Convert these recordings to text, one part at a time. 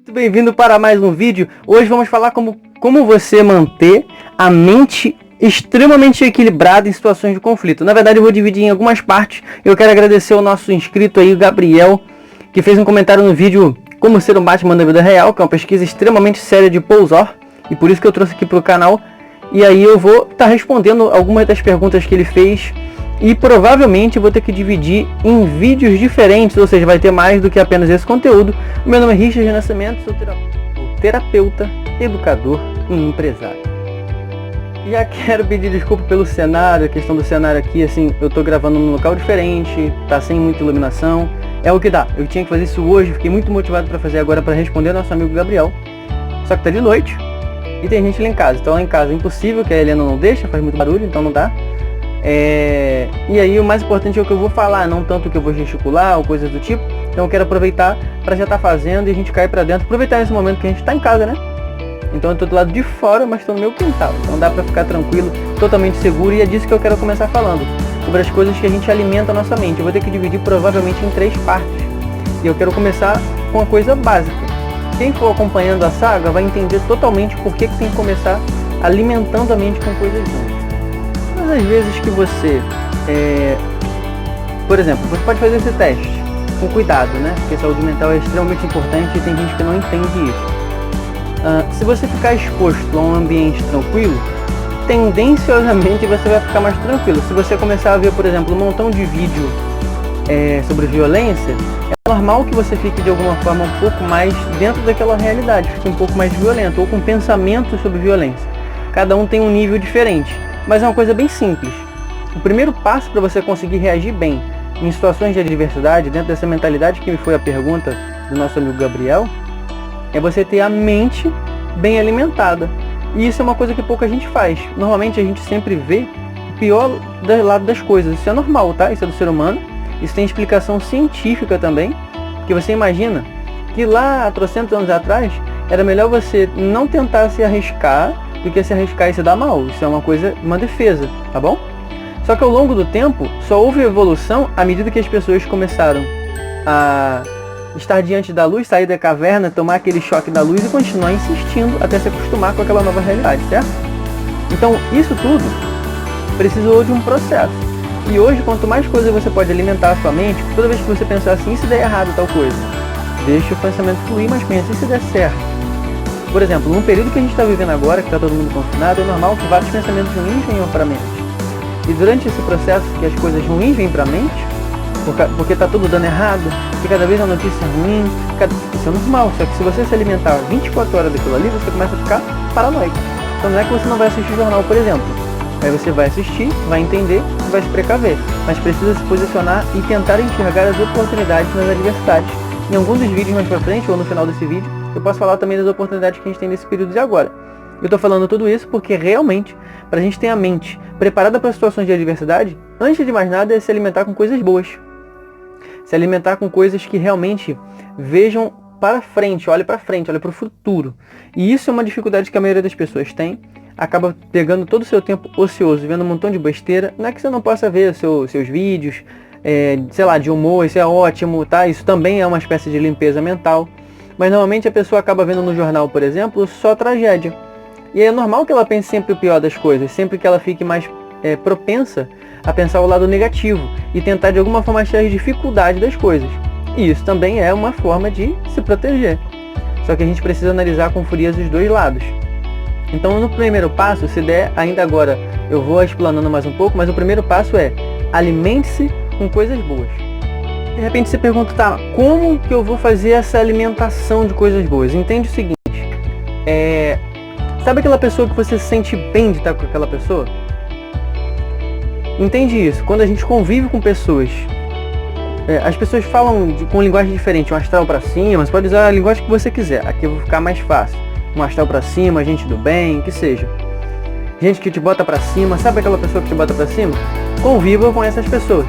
Muito bem-vindo para mais um vídeo. Hoje vamos falar como você manter a mente extremamente equilibrada em situações de conflito. Na verdade eu vou dividir em algumas partes. Eu quero agradecer ao nosso inscrito aí, o Gabriel, que fez um comentário no vídeo Como Ser um Batman da Vida Real, que é uma pesquisa extremamente séria de Paul Zor, e por isso que eu trouxe aqui para o canal. E aí eu vou estar respondendo algumas das perguntas que ele fez. E provavelmente vou ter que dividir em vídeos diferentes, ou seja, vai ter mais do que apenas esse conteúdo. O meu nome é Richard Nascimento, sou terapeuta, educador e empresário. Já quero pedir desculpa pelo cenário, a questão do cenário aqui, assim, eu tô gravando num local diferente, tá sem muita iluminação, é o que dá. Eu tinha que fazer isso hoje, fiquei muito motivado para fazer agora para responder ao nosso amigo Gabriel. Só que tá de noite e tem gente lá em casa, então lá em casa é impossível, que a Helena não deixa, faz muito barulho, então não dá. E aí o mais importante é o que eu vou falar, não tanto o que eu vou gesticular ou coisas do tipo. Então eu quero aproveitar para já estar fazendo e a gente cair para dentro, aproveitar esse momento que a gente está em casa, né? Então eu estou do lado de fora, mas estou no meu quintal, então dá para ficar tranquilo, totalmente seguro, e é disso que eu quero começar falando, sobre as coisas que a gente alimenta a nossa mente. Eu vou ter que dividir provavelmente em 3 partes, e eu quero começar com uma coisa básica. Quem for acompanhando a saga vai entender totalmente por que tem que começar alimentando a mente com coisas boas. Às vezes que você, por exemplo, você pode fazer esse teste com cuidado, né? Porque saúde mental é extremamente importante e tem gente que não entende isso. Se você ficar exposto a um ambiente tranquilo, tendenciosamente você vai ficar mais tranquilo. Se você começar a ver, por exemplo, um montão de vídeo sobre violência, é normal que você fique de alguma forma um pouco mais dentro daquela realidade, fique um pouco mais violento ou com pensamentos sobre violência. Cada um tem um nível diferente. Mas é uma coisa bem simples. O primeiro passo para você conseguir reagir bem em situações de adversidade, dentro dessa mentalidade que foi a pergunta do nosso amigo Gabriel, é você ter a mente bem alimentada. E isso é uma coisa que pouca gente faz. Normalmente a gente sempre vê o pior do lado das coisas. Isso é normal, tá? Isso é do ser humano. Isso tem explicação científica também. Porque você imagina que lá há 300 anos atrás era melhor você não tentar se arriscar do que se arriscar e se dar mal. Isso é uma defesa, tá bom? Só que ao longo do tempo, só houve evolução à medida que as pessoas começaram a estar diante da luz, sair da caverna, tomar aquele choque da luz e continuar insistindo até se acostumar com aquela nova realidade, certo? Então, isso tudo precisou de um processo. E hoje, quanto mais coisa você pode alimentar a sua mente, toda vez que você pensar assim, e se der errado tal coisa, deixa o pensamento fluir, mas pensa, e se der certo? Por exemplo, num período que a gente está vivendo agora, que está todo mundo confinado, é normal que vários pensamentos ruins venham para a mente. E durante esse processo que as coisas ruins vêm para a mente, porque está tudo dando errado, que cada vez a notícia é ruim, isso é normal. Só que se você se alimentar 24 horas daquilo ali, você começa a ficar paranoico. Então não é que você não vai assistir jornal, por exemplo. Aí você vai assistir, vai entender e vai se precaver. Mas precisa se posicionar e tentar enxergar as oportunidades nas adversidades. Em algum dos vídeos mais para frente, ou no final desse vídeo, eu posso falar também das oportunidades que a gente tem nesse período de agora. Eu estou falando tudo isso porque realmente, para a gente ter a mente preparada para situações de adversidade, antes de mais nada é se alimentar com coisas boas. Se alimentar com coisas que realmente vejam para frente, olhe para frente, olhe para o futuro. E isso é uma dificuldade que a maioria das pessoas tem. Acaba pegando todo o seu tempo ocioso, vendo um montão de besteira. Não é que você não possa ver seus vídeos, sei lá, de humor, isso é ótimo, tá? Isso também é uma espécie de limpeza mental. Mas normalmente a pessoa acaba vendo no jornal, por exemplo, só tragédia. E é normal que ela pense sempre o pior das coisas, sempre que ela fique mais propensa a pensar o lado negativo e tentar de alguma forma achar as dificuldades das coisas. E isso também é uma forma de se proteger. Só que a gente precisa analisar com frieza os dois lados. Então no primeiro passo, se der, ainda agora eu vou explanando mais um pouco, mas o primeiro passo é alimente-se com coisas boas. De repente você pergunta, tá, como que eu vou fazer essa alimentação de coisas boas? Entende o seguinte, sabe aquela pessoa que você se sente bem de estar com aquela pessoa? Entende isso? Quando a gente convive com pessoas, as pessoas falam com linguagem diferente, um astral pra cima, você pode usar a linguagem que você quiser, aqui eu vou ficar mais fácil. Um astral pra cima, gente do bem, que seja. Gente que te bota pra cima, sabe aquela pessoa que te bota pra cima? Conviva com essas pessoas.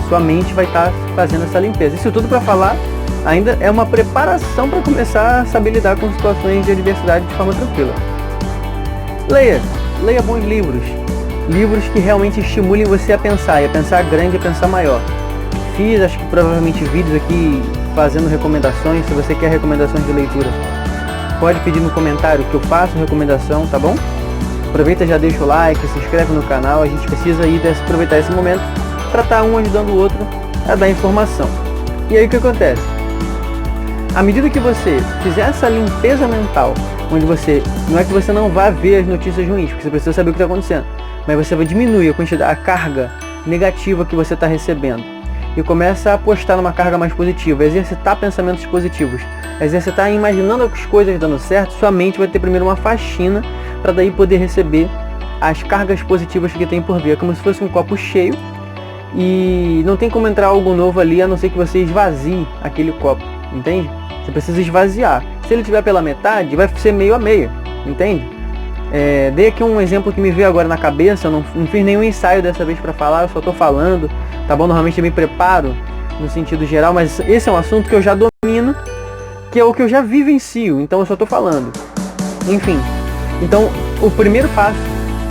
Sua mente vai estar fazendo essa limpeza. Isso tudo para falar, ainda é uma preparação para começar a saber lidar com situações de adversidade de forma tranquila. Leia bons livros. Livros que realmente estimulem você a pensar, e a pensar grande, a pensar maior. Fiz, acho que provavelmente vídeos aqui fazendo recomendações. Se você quer recomendações de leitura, pode pedir no comentário que eu faço recomendação, tá bom? Aproveita, já deixa o like, se inscreve no canal. A gente precisa aí aproveitar esse momento para estar um ajudando o outro a dar informação. E aí o que acontece? À medida que você fizer essa limpeza mental, onde você, não é que você não vá ver as notícias ruins, porque você precisa saber o que está acontecendo, mas você vai diminuir a quantidade, a carga negativa que você está recebendo e começa a apostar numa carga mais positiva, exercitar pensamentos positivos, exercitar imaginando as coisas dando certo. Sua mente vai ter primeiro uma faxina para daí poder receber as cargas positivas que tem por vir. É como se fosse um copo cheio e não tem como entrar algo novo ali, a não ser que você esvazie aquele copo, entende? Você precisa esvaziar. Se ele estiver pela metade, vai ser meio a meio, entende? Dei aqui um exemplo que me veio agora na cabeça. Eu não fiz nenhum ensaio dessa vez para falar, eu só estou falando, tá bom? Normalmente eu me preparo no sentido geral, mas esse é um assunto que eu já domino, que é o que eu já vivencio, então eu só estou falando. Enfim, então o primeiro passo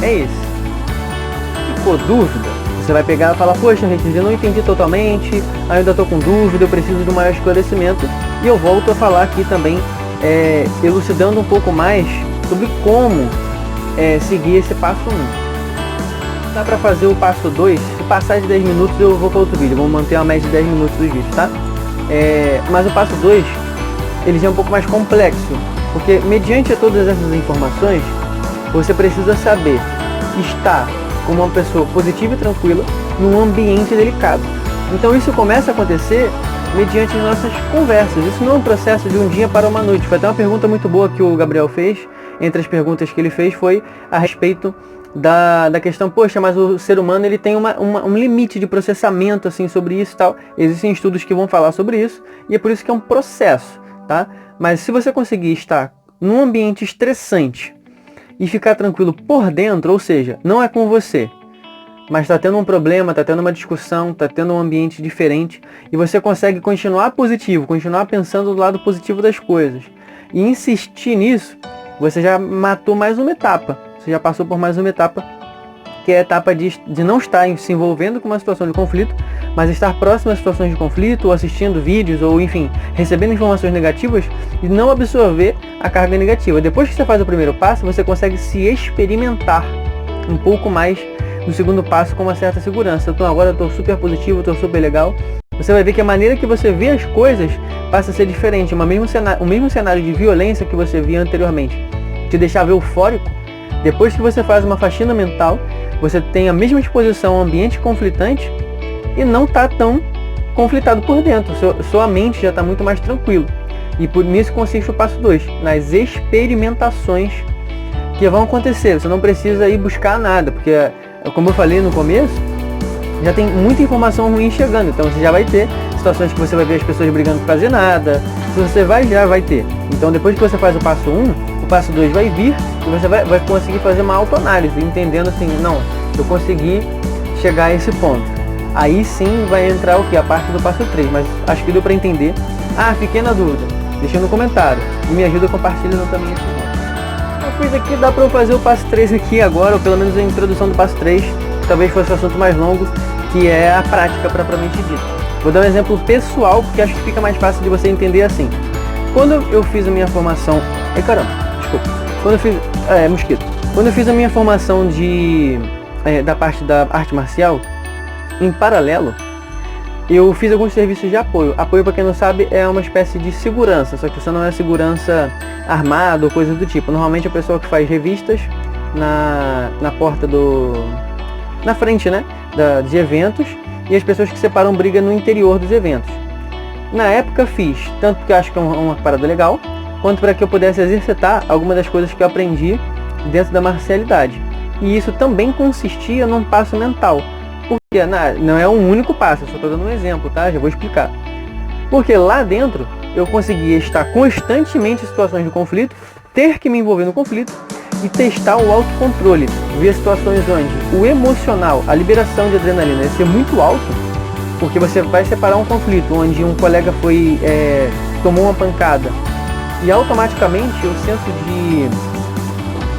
é esse. Ficou dúvida? Você vai pegar e falar, poxa, Regis, eu não entendi totalmente, ainda estou com dúvida, eu preciso de um maior esclarecimento. E eu volto a falar aqui também, elucidando um pouco mais sobre como seguir esse passo 1. Dá para fazer o passo 2, se passar de 10 minutos eu vou para outro vídeo, vamos manter uma média de 10 minutos dos vídeos, tá? Mas o passo 2, ele já é um pouco mais complexo, porque mediante todas essas informações, você precisa saber estar como uma pessoa positiva e tranquila num ambiente delicado. Então isso começa a acontecer mediante as nossas conversas. Isso não é um processo de um dia para uma noite. Foi até uma pergunta muito boa que o Gabriel fez. Entre as perguntas que ele fez foi a respeito da questão, poxa, mas o ser humano ele tem um limite de processamento assim, sobre isso e tal. Existem estudos que vão falar sobre isso e é por isso que é um processo, tá? Mas se você conseguir estar num ambiente estressante e ficar tranquilo por dentro, ou seja, não é com você, mas está tendo um problema, está tendo uma discussão, está tendo um ambiente diferente, e você consegue continuar positivo, continuar pensando do lado positivo das coisas, e insistir nisso, você já matou mais uma etapa, você já passou por mais uma etapa, que é a etapa de não estar se envolvendo com uma situação de conflito, mas estar próximo a situações de conflito, ou assistindo vídeos, ou enfim, recebendo informações negativas, e não absorver a carga negativa. Depois que você faz o primeiro passo, você consegue se experimentar um pouco mais no segundo passo com uma certa segurança. Então agora eu estou super positivo, estou super legal. Você vai ver que a maneira que você vê as coisas passa a ser diferente. O mesmo cenário de violência que você via anteriormente te deixava eufórico. Depois que você faz uma faxina mental, você tem a mesma exposição ao ambiente conflitante e não está tão conflitado por dentro. Sua mente já está muito mais tranquila. E por nisso consiste o passo 2, nas experimentações que vão acontecer. Você não precisa ir buscar nada, porque, como eu falei no começo, já tem muita informação ruim chegando. Então você já vai ter situações que você vai ver as pessoas brigando por fazer nada. Se você já vai ter. Então depois que você faz o passo 1, o passo 2 vai vir e você vai conseguir fazer uma autoanálise, entendendo assim, não, eu consegui chegar a esse ponto. Aí sim vai entrar o que? A parte do passo 3, mas acho que deu para entender. Ah, fiquei na dúvida, deixa no comentário e me ajuda compartilhando também esse vídeo. Eu fiz aqui, dá para eu fazer o passo 3 aqui agora, ou pelo menos a introdução do passo 3, que talvez fosse o assunto mais longo, que é a prática propriamente dita. Vou dar um exemplo pessoal, porque acho que fica mais fácil de você entender assim. Quando eu fiz a minha formação... desculpa. Quando eu fiz... mosquito. Quando eu fiz a minha formação da parte da arte marcial, em paralelo, eu fiz alguns serviços de apoio. Apoio, para quem não sabe, é uma espécie de segurança, só que você não é segurança armado ou coisa do tipo. Normalmente é o pessoal que faz revistas na porta na frente, né, de eventos, e as pessoas que separam briga no interior dos eventos. Na época fiz, tanto porque eu acho que é uma parada legal, quanto para que eu pudesse exercitar algumas das coisas que eu aprendi dentro da marcialidade. E isso também consistia num passo mental. Porque não é um único passo, eu só estou dando um exemplo, tá? Já vou explicar. Porque lá dentro eu conseguia estar constantemente em situações de conflito, ter que me envolver no conflito e testar o autocontrole. Ver situações onde o emocional, a liberação de adrenalina ia ser muito alto, porque você vai separar um conflito onde um colega tomou uma pancada e automaticamente o senso de,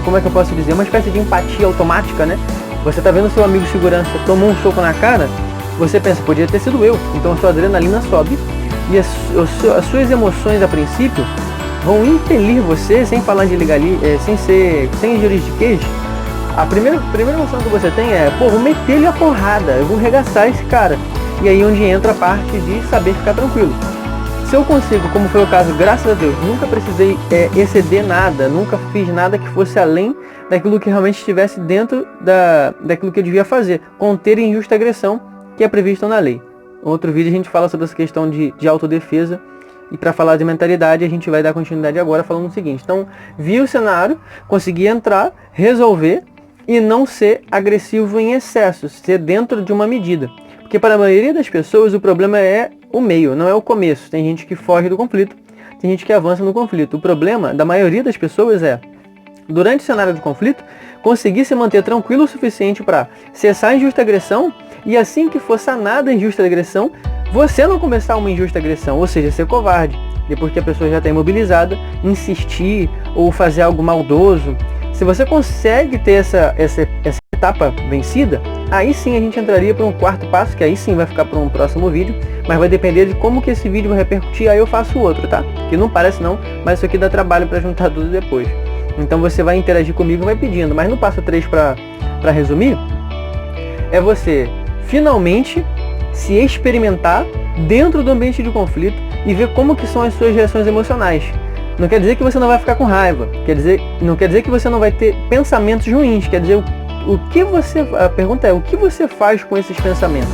como é que eu posso dizer, uma espécie de empatia automática, né? Você tá vendo seu amigo de segurança tomou um soco na cara, você pensa, podia ter sido eu. Então a sua adrenalina sobe e as suas emoções a princípio vão impelir você, sem falar de sem juridiquês, a primeira emoção que você tem é, pô, vou meter-lhe a porrada, eu vou regaçar esse cara. E aí onde entra a parte de saber ficar tranquilo. Se eu consigo, como foi o caso, graças a Deus, nunca precisei exceder nada, nunca fiz nada que fosse além daquilo que realmente estivesse dentro daquilo que eu devia fazer, conter injusta agressão que é previsto na lei. Em outro vídeo a gente fala sobre essa questão de autodefesa, e para falar de mentalidade a gente vai dar continuidade agora falando o seguinte. Então, vi o cenário, consegui entrar, resolver e não ser agressivo em excesso, ser dentro de uma medida. Porque para a maioria das pessoas o problema é o meio, não é o começo. Tem gente que foge do conflito, tem gente que avança no conflito. O problema da maioria das pessoas é, durante o cenário do conflito, conseguir se manter tranquilo o suficiente para cessar a injusta agressão e assim que for sanada a injusta agressão, você não começar uma injusta agressão, ou seja, ser covarde. Depois que a pessoa já está imobilizada, insistir ou fazer algo maldoso. Se você consegue ter essa etapa vencida, aí sim a gente entraria para um quarto passo, que aí sim vai ficar para um próximo vídeo, mas vai depender de como que esse vídeo vai repercutir, aí eu faço outro, tá? Que não parece não, mas isso aqui dá trabalho para juntar tudo depois. Então você vai interagir comigo e vai pedindo, mas no passo 3 para resumir, é você finalmente se experimentar dentro do ambiente de conflito e ver como que são as suas reações emocionais. Não quer dizer que você não vai ficar com raiva, não quer dizer que você não vai ter pensamentos ruins, quer dizer a pergunta é, o que você faz com esses pensamentos?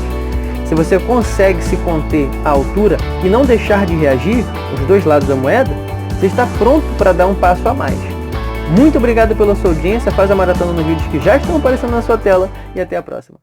Se você consegue se conter à altura e não deixar de reagir, os dois lados da moeda, você está pronto para dar um passo a mais. Muito obrigado pela sua audiência, faz a maratona nos vídeos que já estão aparecendo na sua tela e até a próxima.